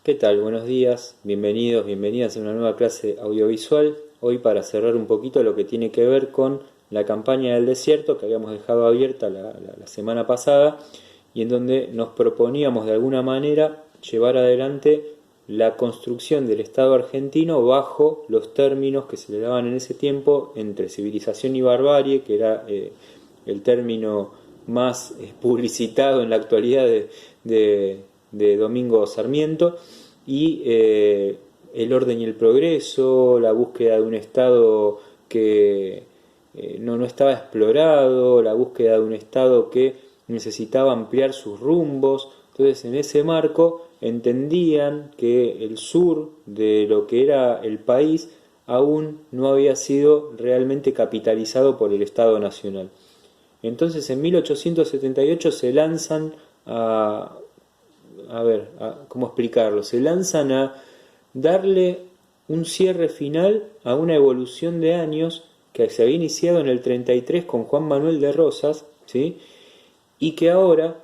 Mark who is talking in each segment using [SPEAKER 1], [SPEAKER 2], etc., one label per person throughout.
[SPEAKER 1] ¿Qué tal? Buenos días, bienvenidos, bienvenidas a una nueva clase audiovisual. Hoy para cerrar un poquito lo que tiene que ver con la campaña del desierto que habíamos dejado abierta la semana pasada y en donde nos proponíamos de alguna manera llevar adelante la construcción del Estado argentino bajo los términos que se le daban en ese tiempo entre civilización y barbarie, que era el término más publicitado en la actualidad de Domingo Sarmiento, y el orden y el progreso, la búsqueda de un Estado que no estaba explorado, la búsqueda de un Estado que necesitaba ampliar sus rumbos. Entonces, en ese marco entendían que el sur de lo que era el país aún no había sido realmente capitalizado por el Estado Nacional. Entonces en 1878 se lanzan ¿cómo explicarlo? Se lanzan a darle un cierre final a una evolución de años que se había iniciado en el 33 con Juan Manuel de Rosas, ¿sí? Y que ahora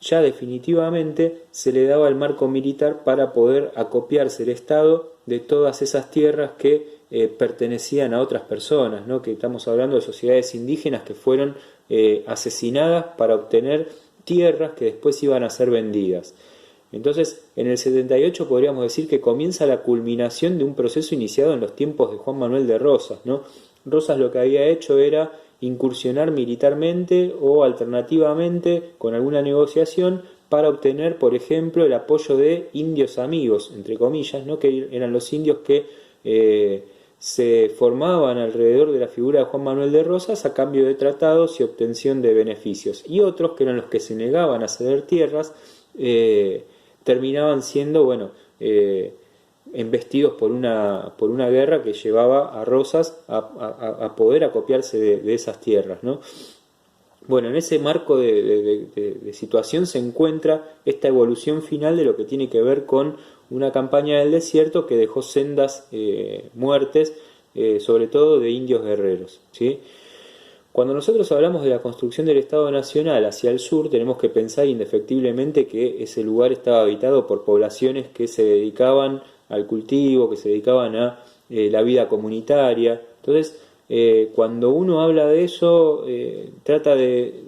[SPEAKER 1] ya definitivamente se le daba el marco militar para poder acopiarse el Estado de todas esas tierras que pertenecían a otras personas, ¿no? Que estamos hablando de sociedades indígenas que fueron asesinadas para obtener tierras que después iban a ser vendidas. Entonces, en el 78 podríamos decir que comienza la culminación de un proceso iniciado en los tiempos de Juan Manuel de Rosas, ¿no? Rosas lo que había hecho era incursionar militarmente o alternativamente con alguna negociación para obtener, por ejemplo, el apoyo de indios amigos, entre comillas, ¿no? Que eran los indios que se formaban alrededor de la figura de Juan Manuel de Rosas a cambio de tratados y obtención de beneficios. Y otros, que eran los que se negaban a ceder tierras, terminaban siendo, embestidos por una guerra que llevaba a Rosas a poder acopiarse de esas tierras, ¿no? Bueno, en ese marco de situación se encuentra esta evolución final de lo que tiene que ver con una campaña del desierto que dejó sendas muertes, sobre todo de indios guerreros, ¿sí? Cuando nosotros hablamos de la construcción del Estado Nacional hacia el sur, tenemos que pensar indefectiblemente que ese lugar estaba habitado por poblaciones que se dedicaban al cultivo, que se dedicaban a la vida comunitaria. Entonces, cuando uno habla de eso, trata de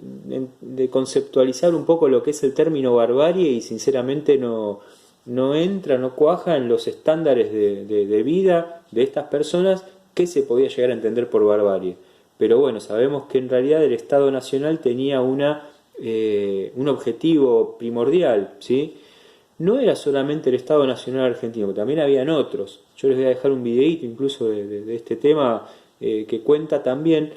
[SPEAKER 1] conceptualizar un poco lo que es el término barbarie y sinceramente no entra, no cuaja en los estándares de vida de estas personas que se podía llegar a entender por barbarie. Pero bueno, sabemos que en realidad el Estado Nacional tenía un objetivo primordial, ¿sí? No era solamente el Estado Nacional argentino, también habían otros. Yo les voy a dejar un videíto incluso de este tema que cuenta también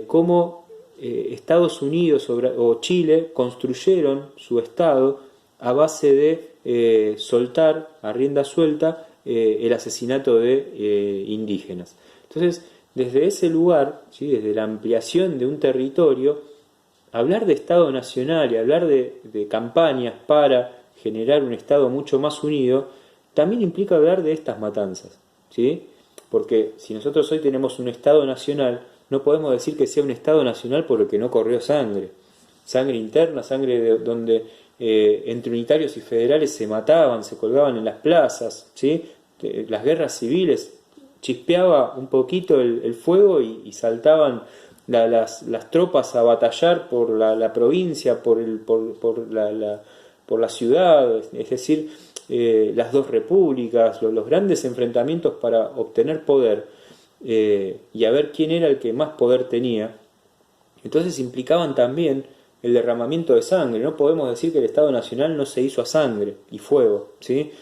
[SPEAKER 1] cómo Estados Unidos o Chile construyeron su Estado a base de soltar a rienda suelta el asesinato de indígenas. Entonces, desde ese lugar, ¿sí? Desde la ampliación de un territorio, hablar de Estado Nacional y hablar de campañas para generar un Estado mucho más unido, también implica hablar de estas matanzas, ¿sí? Porque si nosotros hoy tenemos un Estado Nacional, no podemos decir que sea un Estado Nacional por el que no corrió sangre. Sangre interna, sangre donde entre unitarios y federales se mataban, se colgaban en las plazas, ¿sí? Las guerras civiles, chispeaba un poquito el fuego y saltaban las tropas a batallar por la provincia, por la ciudad, es decir, las dos repúblicas, los grandes enfrentamientos para obtener poder y a ver quién era el que más poder tenía. Entonces implicaban también el derramamiento de sangre. No podemos decir que el Estado Nacional no se hizo a sangre y fuego, ¿sí?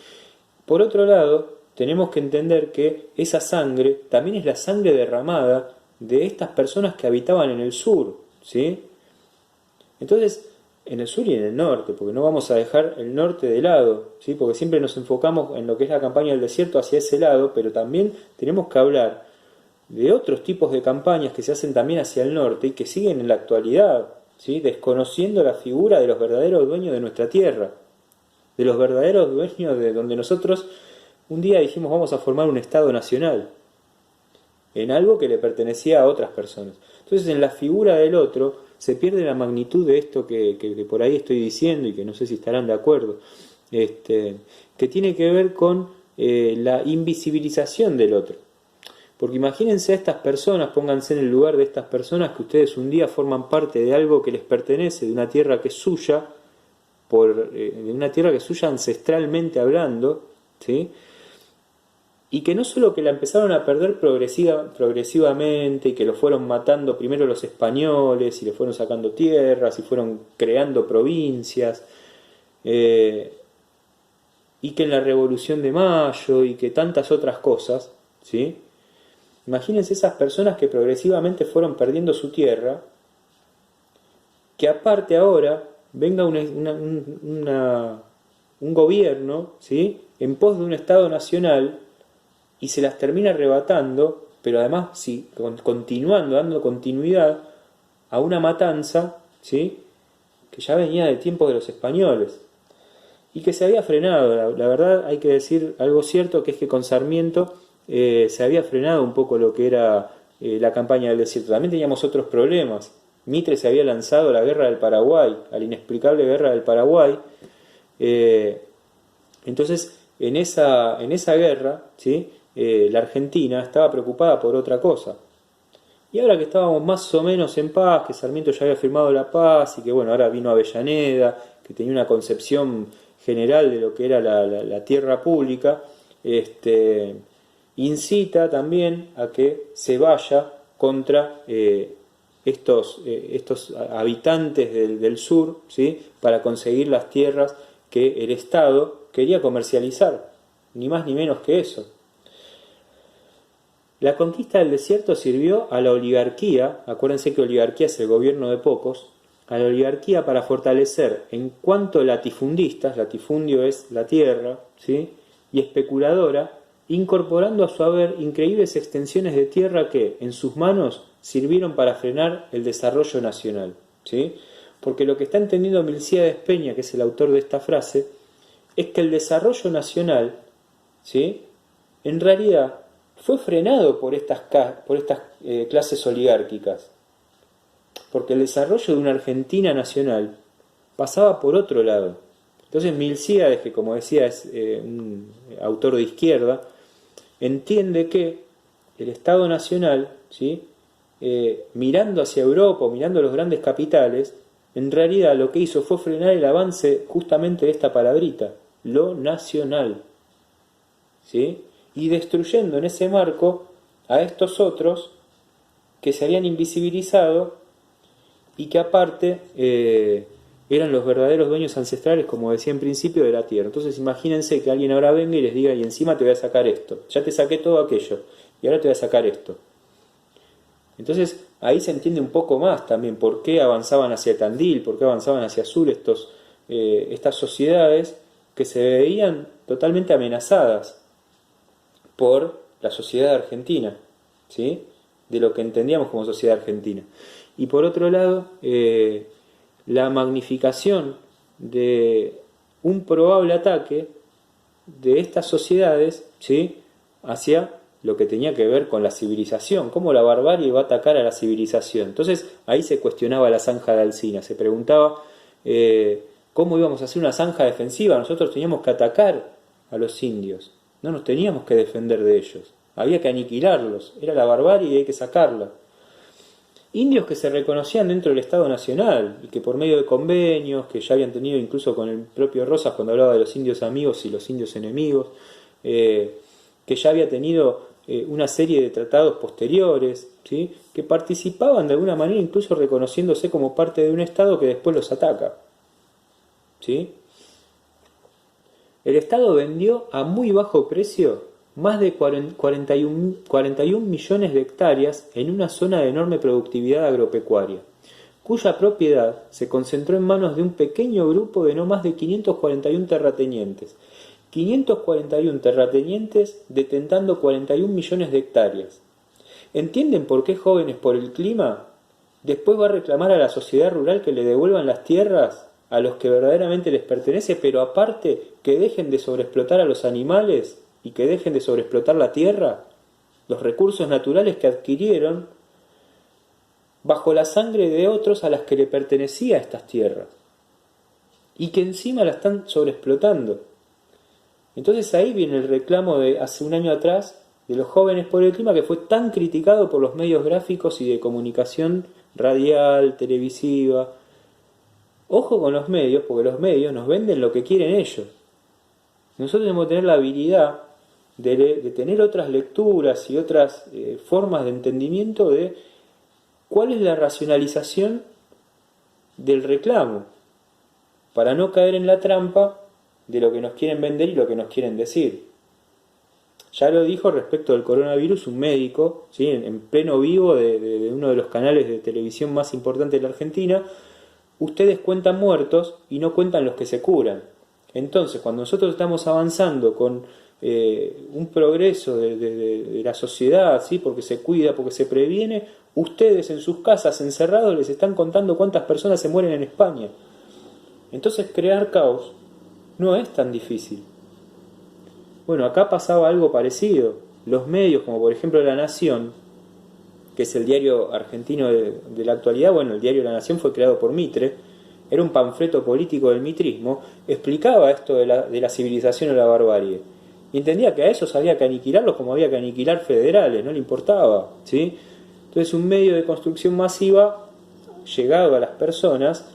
[SPEAKER 1] Por otro lado, tenemos que entender que esa sangre también es la sangre derramada de estas personas que habitaban en el sur, ¿sí? Entonces, en el sur y en el norte, porque no vamos a dejar el norte de lado, ¿sí? Porque siempre nos enfocamos en lo que es la campaña del desierto hacia ese lado, pero también tenemos que hablar de otros tipos de campañas que se hacen también hacia el norte y que siguen en la actualidad, ¿sí? Desconociendo la figura de los verdaderos dueños de nuestra tierra, de los verdaderos dueños de donde nosotros un día dijimos vamos a formar un Estado Nacional, en algo que le pertenecía a otras personas. Entonces en la figura del otro se pierde la magnitud de esto que por ahí estoy diciendo y que no sé si estarán de acuerdo. que tiene que ver con la invisibilización del otro. Porque imagínense a estas personas, pónganse en el lugar de estas personas que ustedes un día forman parte de algo que les pertenece, de una tierra que es suya, de una tierra que es suya ancestralmente hablando, ¿sí? Y que no solo que la empezaron a perder progresivamente y que lo fueron matando primero los españoles y le fueron sacando tierras y fueron creando provincias, y que en la Revolución de Mayo y que tantas otras cosas, ¿sí? Imagínense esas personas que progresivamente fueron perdiendo su tierra, que aparte ahora venga un gobierno, ¿sí?, en pos de un Estado nacional y se las termina arrebatando, pero además sí, continuando, dando continuidad a una matanza, ¿sí?, que ya venía de tiempos de los españoles y que se había frenado. La verdad hay que decir algo cierto, que es que con Sarmiento se había frenado un poco lo que era la campaña del desierto. También teníamos otros problemas. Mitre se había lanzado a la guerra del Paraguay, a la inexplicable guerra del Paraguay. Entonces, en esa guerra, ¿sí?, la Argentina estaba preocupada por otra cosa. Y ahora que estábamos más o menos en paz, que Sarmiento ya había firmado la paz y que bueno, ahora vino Avellaneda, que tenía una concepción general de lo que era la tierra pública, incita también a que se vaya contra estos habitantes del sur, ¿sí?, para conseguir las tierras que el Estado quería comercializar, ni más ni menos que eso. La conquista del desierto sirvió a la oligarquía, acuérdense que oligarquía es el gobierno de pocos, a la oligarquía para fortalecer en cuanto latifundistas, latifundio es la tierra, ¿sí?, y especuladora, incorporando a su haber increíbles extensiones de tierra que, en sus manos, sirvieron para frenar el desarrollo nacional, ¿sí? Porque lo que está entendiendo Milcíades Peña, que es el autor de esta frase, es que el desarrollo nacional, ¿sí?, en realidad fue frenado por estas clases oligárquicas, porque el desarrollo de una Argentina nacional pasaba por otro lado. Entonces Milcíades, que como decía es un autor de izquierda, entiende que el Estado Nacional, ¿sí?, mirando hacia Europa o mirando los grandes capitales, en realidad lo que hizo fue frenar el avance justamente de esta palabrita, lo nacional, ¿sí?, y destruyendo en ese marco a estos otros que se habían invisibilizado y que aparte eran los verdaderos dueños ancestrales, como decía en principio, de la tierra. Entonces imagínense que alguien ahora venga y les diga, y encima te voy a sacar esto, ya te saqué todo aquello, y ahora te voy a sacar esto. Entonces ahí se entiende un poco más también por qué avanzaban hacia Tandil, por qué avanzaban hacia Sur estas sociedades que se veían totalmente amenazadas por la sociedad argentina, ¿sí?, de lo que entendíamos como sociedad argentina. Y por otro lado, la magnificación de un probable ataque de estas sociedades, ¿sí?, hacia lo que tenía que ver con la civilización, cómo la barbarie va a atacar a la civilización. Entonces ahí se cuestionaba la zanja de Alsina, se preguntaba cómo íbamos a hacer una zanja defensiva. Nosotros teníamos que atacar a los indios, no nos teníamos que defender de ellos, había que aniquilarlos, era la barbarie y hay que sacarla. Indios que se reconocían dentro del Estado Nacional y que por medio de convenios que ya habían tenido incluso con el propio Rosas cuando hablaba de los indios amigos y los indios enemigos, que ya había tenido una serie de tratados posteriores, ¿sí?, que participaban de alguna manera incluso reconociéndose como parte de un Estado que después los ataca, ¿sí? El Estado vendió a muy bajo precio más de 41 millones de hectáreas en una zona de enorme productividad agropecuaria, cuya propiedad se concentró en manos de un pequeño grupo de no más de 541 terratenientes. 541 terratenientes detentando 41 millones de hectáreas. ¿Entienden por qué Jóvenes por el Clima después va a reclamar a la sociedad rural que le devuelvan las tierras a los que verdaderamente les pertenece, pero aparte que dejen de sobreexplotar a los animales y que dejen de sobreexplotar la tierra, los recursos naturales que adquirieron bajo la sangre de otros a las que le pertenecía estas tierras? y que encima la están sobreexplotando. Entonces ahí viene el reclamo de hace un año atrás de los jóvenes por el clima, que fue tan criticado por los medios gráficos y de comunicación radial, televisiva. Ojo con los medios, porque los medios nos venden lo que quieren ellos. Nosotros tenemos que tener la habilidad de tener otras lecturas y otras formas de entendimiento de cuál es la racionalización del reclamo, para no caer en la trampa de lo que nos quieren vender y lo que nos quieren decir. Ya lo dijo respecto del coronavirus un médico, ¿sí? en pleno vivo de uno de los canales de televisión más importantes de la Argentina. Ustedes cuentan muertos y no cuentan los que se curan. Entonces, cuando nosotros estamos avanzando con un progreso de la sociedad, ¿sí? Porque se cuida, porque se previene, ustedes en sus casas encerrados les están contando cuántas personas se mueren en España. Entonces, crear caos no es tan difícil. Bueno, acá pasaba algo parecido. Los medios, como por ejemplo La Nación, que es el diario argentino de la actualidad, bueno, el diario La Nación fue creado por Mitre, era un panfleto político del mitrismo, explicaba esto de la civilización o la barbarie. Y entendía que a esos había que aniquilarlos como había que aniquilar federales, no le importaba, ¿sí? Entonces un medio de construcción masiva llegaba a las personas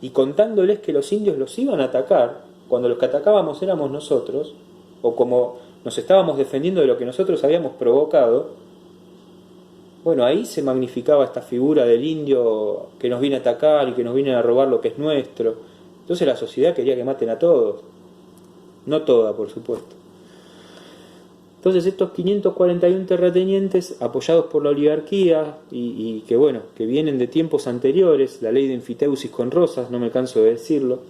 [SPEAKER 1] y contándoles que los indios los iban a atacar, cuando los que atacábamos éramos nosotros, o como nos estábamos defendiendo de lo que nosotros habíamos provocado. Bueno, ahí se magnificaba esta figura del indio que nos viene a atacar y que nos viene a robar lo que es nuestro. Entonces la sociedad quería que maten a todos. No toda, por supuesto. Entonces estos 541 terratenientes, apoyados por la oligarquía y que bueno, que vienen de tiempos anteriores, la ley de enfiteusis con Rosas, no me canso de decirlo,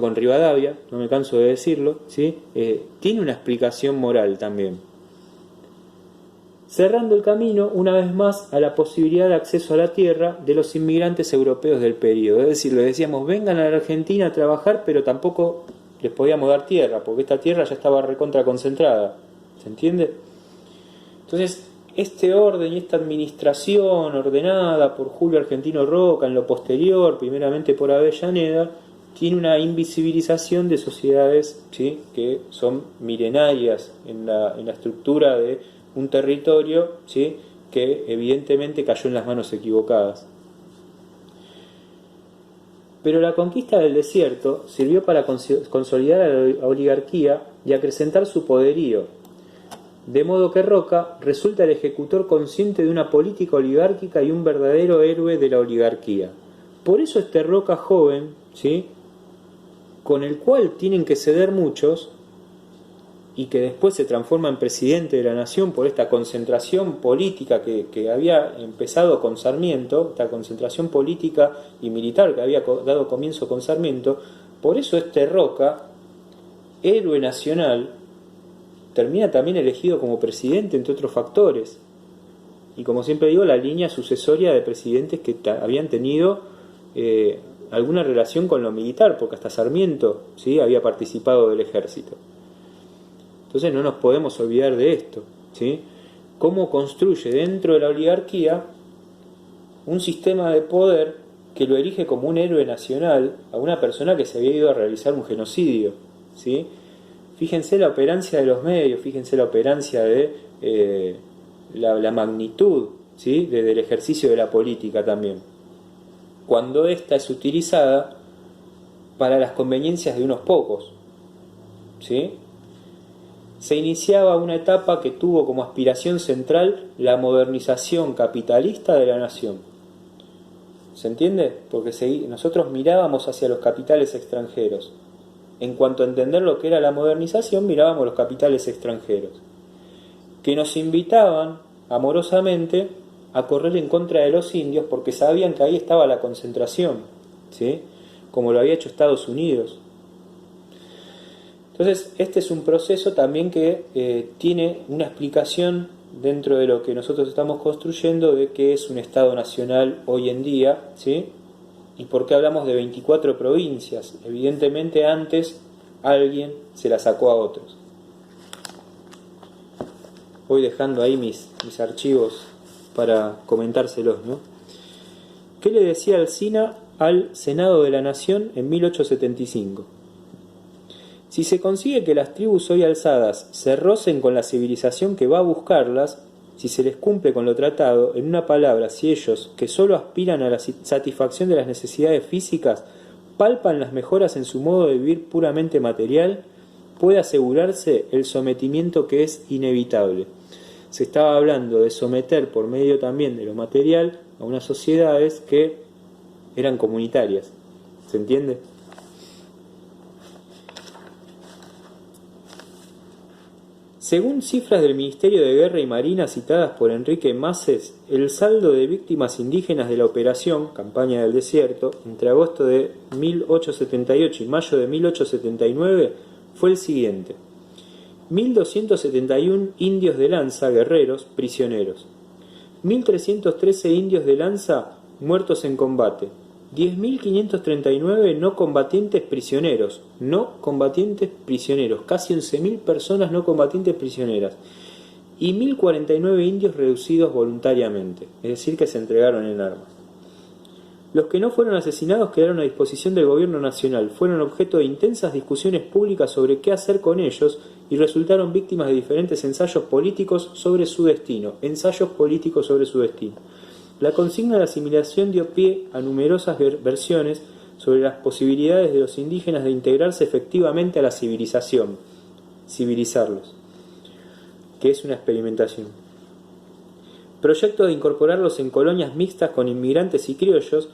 [SPEAKER 1] con Rivadavia, no me canso de decirlo, ¿sí? Tiene una explicación moral también. Cerrando el camino, una vez más, a la posibilidad de acceso a la tierra de los inmigrantes europeos del periodo. Es decir, les decíamos, vengan a la Argentina a trabajar, pero tampoco les podíamos dar tierra, porque esta tierra ya estaba recontra concentrada. ¿Se entiende? Entonces, este orden y esta administración ordenada por Julio Argentino Roca en lo posterior, primeramente por Avellaneda, tiene una invisibilización de sociedades, ¿sí? Que son milenarias en la estructura de un territorio, ¿sí? Que evidentemente cayó en las manos equivocadas. Pero la conquista del desierto sirvió para consolidar a la oligarquía y acrecentar su poderío, de modo que Roca resulta el ejecutor consciente de una política oligárquica y un verdadero héroe de la oligarquía. Por eso este Roca joven, ¿sí? Con el cual tienen que ceder muchos, y que después se transforma en presidente de la nación por esta concentración política que había empezado con Sarmiento, esta concentración política y militar que había dado comienzo con Sarmiento. Por eso este Roca, héroe nacional, termina también elegido como presidente, entre otros factores. Y como siempre digo, la línea sucesoria de presidentes que habían tenido alguna relación con lo militar, porque hasta Sarmiento, ¿sí? Había participado del ejército. Entonces no nos podemos olvidar de esto, ¿sí? Cómo construye dentro de la oligarquía un sistema de poder que lo erige como un héroe nacional a una persona que se había ido a realizar un genocidio, ¿sí? Fíjense la operancia de los medios, fíjense la operancia de la magnitud, ¿sí? Del ejercicio de la política también. Cuando ésta es utilizada para las conveniencias de unos pocos, ¿sí? Se iniciaba una etapa que tuvo como aspiración central la modernización capitalista de la nación. ¿Se entiende? Porque nosotros mirábamos hacia los capitales extranjeros. En cuanto a entender lo que era la modernización, mirábamos los capitales extranjeros, que nos invitaban amorosamente a correr en contra de los indios porque sabían que ahí estaba la concentración, ¿sí? Como lo había hecho Estados Unidos. Entonces, este es un proceso también que tiene una explicación dentro de lo que nosotros estamos construyendo de qué es un Estado nacional hoy en día, ¿sí? Y por qué hablamos de 24 provincias. Evidentemente antes alguien se la sacó a otros. Voy dejando ahí mis archivos para comentárselos, ¿no? ¿Qué le decía Alsina al Senado de la Nación en 1875. Si se consigue que las tribus hoy alzadas se rocen con la civilización que va a buscarlas, si se les cumple con lo tratado, en una palabra, si ellos, que sólo aspiran a la satisfacción de las necesidades físicas, palpan las mejoras en su modo de vivir puramente material, puede asegurarse el sometimiento que es inevitable. Se estaba hablando de someter por medio también de lo material a unas sociedades que eran comunitarias. ¿Se entiende? Según cifras del Ministerio de Guerra y Marina citadas por Enrique Masses, el saldo de víctimas indígenas de la operación Campaña del Desierto entre agosto de 1878 y mayo de 1879 fue el siguiente: 1.271 indios de lanza, guerreros, prisioneros; 1.313 indios de lanza muertos en combate; 10.539 no combatientes prisioneros, casi 11.000 personas no combatientes prisioneras, y 1.049 indios reducidos voluntariamente, es decir, que se entregaron en armas. Los que no fueron asesinados quedaron a disposición del gobierno nacional, fueron objeto de intensas discusiones públicas sobre qué hacer con ellos y resultaron víctimas de diferentes ensayos políticos sobre su destino. La consigna de asimilación dio pie a numerosas versiones sobre las posibilidades de los indígenas de integrarse efectivamente a la civilización, civilizarlos, que es una experimentación. Proyecto de incorporarlos en colonias mixtas con inmigrantes y criollos,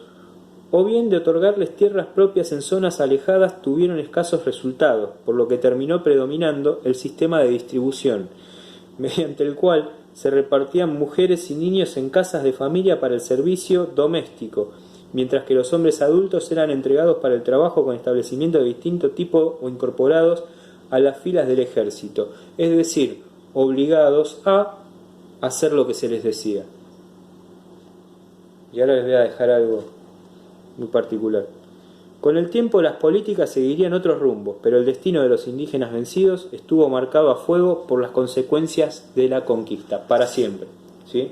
[SPEAKER 1] o bien de otorgarles tierras propias en zonas alejadas, tuvieron escasos resultados, por lo que terminó predominando el sistema de distribución, mediante el cual se repartían mujeres y niños en casas de familia para el servicio doméstico, mientras que los hombres adultos eran entregados para el trabajo con establecimientos de distinto tipo o incorporados a las filas del ejército, es decir, obligados a hacer lo que se les decía. Y ahora les voy a dejar algo muy particular. Con el tiempo las políticas seguirían otros rumbos, pero el destino de los indígenas vencidos estuvo marcado a fuego por las consecuencias de la conquista, para siempre, ¿sí?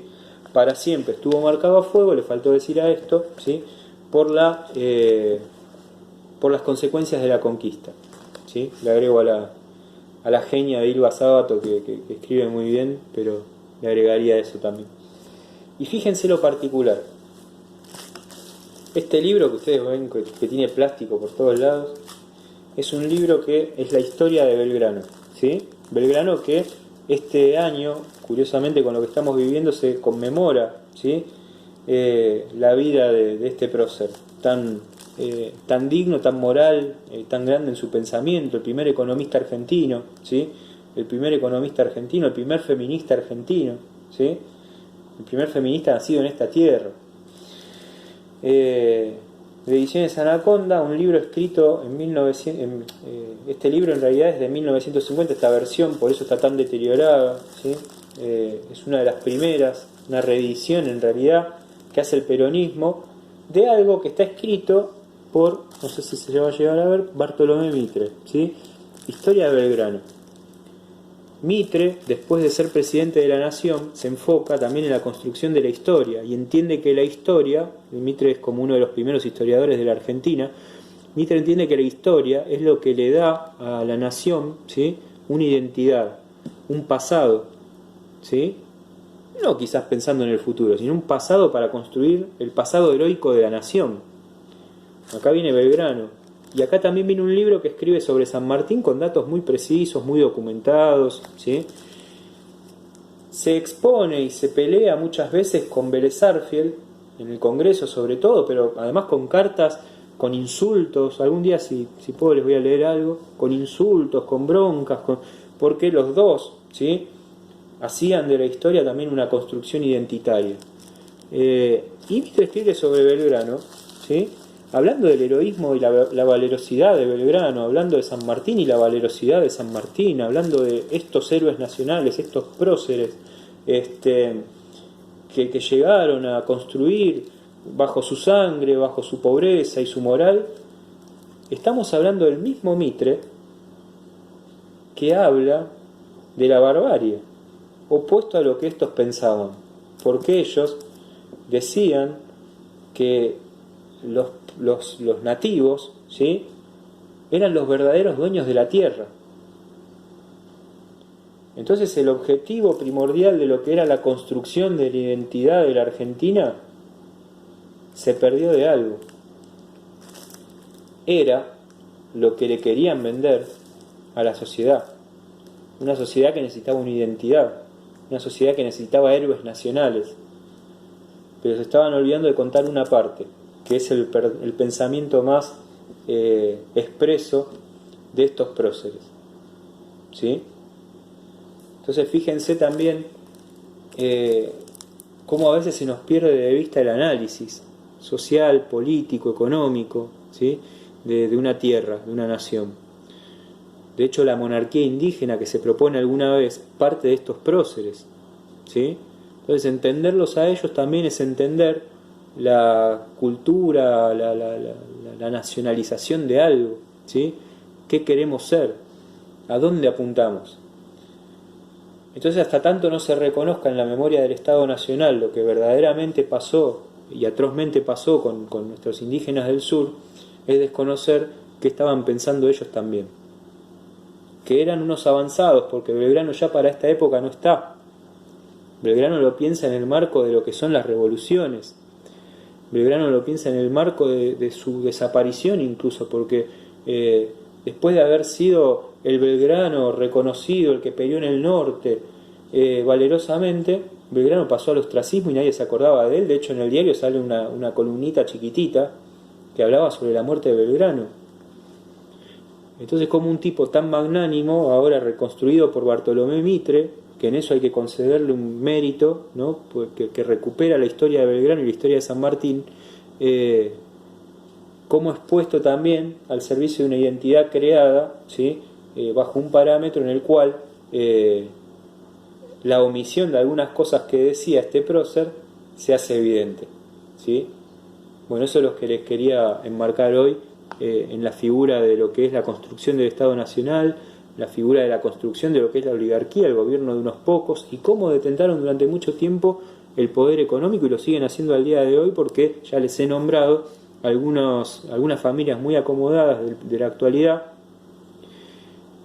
[SPEAKER 1] Para siempre estuvo marcado a fuego, le faltó decir a esto, ¿sí? Por las consecuencias de la conquista, ¿sí? Le agrego a la genia de Ilva Sábato que escribe muy bien, pero le agregaría eso también. Y fíjense lo particular. Este libro que ustedes ven que tiene plástico por todos lados es un libro que es la historia de Belgrano, ¿sí? Belgrano que este año, curiosamente con lo que estamos viviendo, se conmemora, ¿sí? La vida de este prócer tan digno, tan moral, tan grande en su pensamiento, el primer economista argentino, ¿sí? El primer feminista argentino, ¿sí? El primer feminista nacido en esta tierra. De Ediciones Anaconda, un libro escrito en 1900, este libro en realidad es de 1950, esta versión, por eso está tan deteriorada, ¿sí? Es una de las primeras, una reedición en realidad que hace el peronismo de algo que está escrito por, no sé si se va a llegar a ver, Bartolomé Mitre, ¿sí? Historia de Belgrano. Mitre, después de ser presidente de la Nación, se enfoca también en la construcción de la historia y entiende que la historia, Mitre es como uno de los primeros historiadores de la Argentina, Mitre entiende que la historia es lo que le da a la Nación, ¿sí? Una identidad, un pasado, ¿sí? No quizás pensando en el futuro, sino un pasado para construir el pasado heroico de la Nación. Acá viene Belgrano. Y acá también viene un libro que escribe sobre San Martín con datos muy precisos, muy documentados, ¿sí? Se expone y se pelea muchas veces con Vélez Sarsfield, en el Congreso sobre todo, pero además con cartas, con insultos. Algún día, si puedo, les voy a leer algo. Con insultos, con broncas, porque los dos, ¿sí? Hacían de la historia también una construcción identitaria. Y Mitre escribe sobre Belgrano, ¿sí? Hablando del heroísmo y la valerosidad de Belgrano, hablando de San Martín y la valerosidad de San Martín, hablando de estos héroes nacionales, estos próceres que llegaron a construir bajo su sangre, bajo su pobreza y su moral. Estamos hablando del mismo Mitre que habla de la barbarie, opuesto a lo que estos pensaban, porque ellos decían que los los nativos, ¿sí?, eran los verdaderos dueños de la tierra. Entonces el objetivo primordial de lo que era la construcción de la identidad de la Argentina se perdió de algo. Era lo que le querían vender a la sociedad. Una sociedad que necesitaba una identidad, una sociedad que necesitaba héroes nacionales. Pero se estaban olvidando de contar una parte, que es el pensamiento más expreso de estos próceres, ¿sí? Entonces fíjense también cómo a veces se nos pierde de vista el análisis social, político, económico, ¿sí?, de una tierra, de una nación. De hecho, la monarquía indígena que se propone alguna vez parte de estos próceres, ¿sí? Entonces entenderlos a ellos también es entender la cultura, la nacionalización de algo, ¿sí? ¿Qué queremos ser? ¿A dónde apuntamos? Entonces, hasta tanto no se reconozca en la memoria del Estado Nacional lo que verdaderamente pasó y atrozmente pasó con nuestros indígenas del sur, es desconocer qué estaban pensando ellos también. Que eran unos avanzados, porque Belgrano ya para esta época no está. Belgrano lo piensa en el marco de lo que son las revoluciones. Belgrano lo piensa en el marco de su desaparición incluso, porque después de haber sido el Belgrano reconocido, el que peleó en el norte valerosamente, Belgrano pasó al ostracismo y nadie se acordaba de él. De hecho, en el diario sale una columnita chiquitita que hablaba sobre la muerte de Belgrano. Entonces, como un tipo tan magnánimo, ahora reconstruido por Bartolomé Mitre, que en eso hay que concederle un mérito, ¿no?, pues que recupera la historia de Belgrano y la historia de San Martín, como es puesto también al servicio de una identidad creada, ¿sí?, bajo un parámetro en el cual la omisión de algunas cosas que decía este prócer se hace evidente, ¿sí? Bueno, eso es lo que les quería enmarcar hoy en la figura de lo que es la construcción del Estado Nacional, la figura de la construcción de lo que es la oligarquía, el gobierno de unos pocos, y cómo detentaron durante mucho tiempo el poder económico y lo siguen haciendo al día de hoy, porque ya les he nombrado algunas familias muy acomodadas de la actualidad,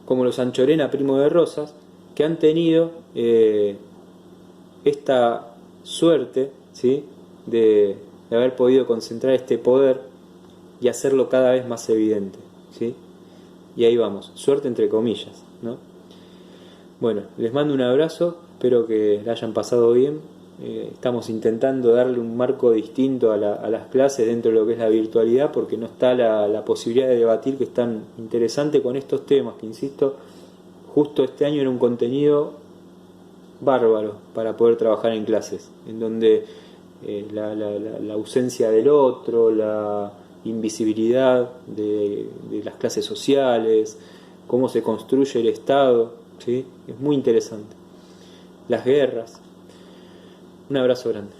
[SPEAKER 1] como los Anchorena, Primo de Rosas, que han tenido esta suerte, ¿sí?, de haber podido concentrar este poder y hacerlo cada vez más evidente, ¿sí? Y ahí vamos, suerte entre comillas, ¿no? Bueno, les mando un abrazo, espero que la hayan pasado bien. Estamos intentando darle un marco distinto a las clases dentro de lo que es la virtualidad, porque no está la posibilidad de debatir, que es tan interesante con estos temas, que insisto, justo este año era un contenido bárbaro para poder trabajar en clases, en donde la ausencia del otro, la invisibilidad de las clases sociales, cómo se construye el Estado, ¿sí?, es muy interesante. Las guerras. Un abrazo grande.